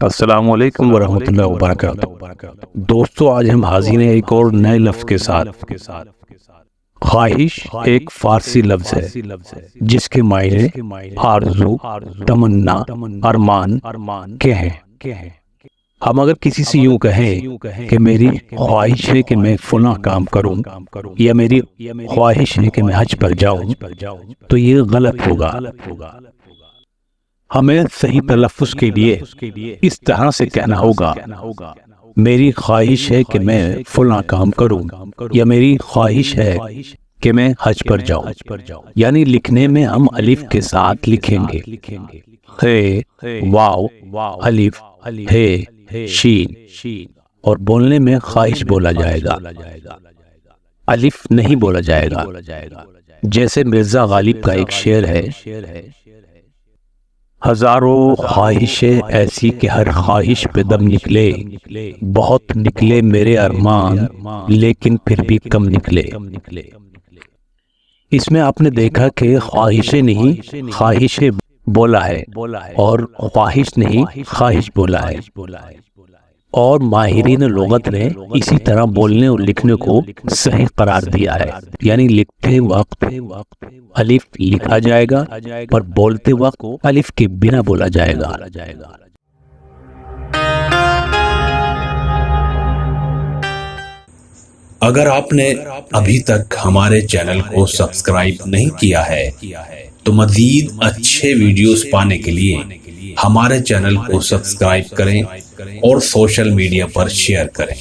السلام علیکم ورحمۃ اللہ وبرکاتہ۔ دوستو، آج ہم حاضر ہیں ایک اور نئے لفظ کے ساتھ۔ خواہش ایک فارسی لفظ ہے جس کے معنی آرزو، تمنا، ارمان کے ہیں۔ ہم اگر کسی سے یوں کہیں کہ میری خواہش ہے کہ میں فلاں کام کروں یا میری خواہش ہے کہ میں حج پر جاؤں تو یہ غلط ہوگا۔ ہمیں صحیح تلفظ کے لیے اس طرح سے کہنا ہوگا: میری خواہش ہے کہ میں فلاں کام کروں یا میری خواہش ہے کہ میں حج پر جاؤں۔ یعنی لکھنے میں ہم الف کے ساتھ لکھیں گے، ہے واو الف ہے شین، اور بولنے میں خواہش بولا جائے گا، الف نہیں بولا جائے گا۔ جیسے مرزا غالب کا ایک شعر ہے: ہزاروں خواہشیں ایسی کہ ہر خواہش پہ دم نکلے، بہت نکلے میرے ارمان لیکن پھر بھی کم نکلے۔ اس میں آپ نے دیکھا کہ خواہشیں نہیں خواہشیں بولا ہے اور خواہش نہیں خواہش بولا ہے، اور ماہرین لغت نے اسی طرح بولنے اور لکھنے کو صحیح قرار دیا ہے۔ یعنی لکھتے وقت الف لکھا جائے گا پر بولتے وقت الف کے بنا بولا جائے گا۔ اگر آپ نے ابھی تک ہمارے چینل کو سبسکرائب نہیں کیا ہے تو مزید اچھے ویڈیوز پانے کے لیے ہمارے چینل کو سبسکرائب کریں اور سوشل میڈیا پر شیئر کریں۔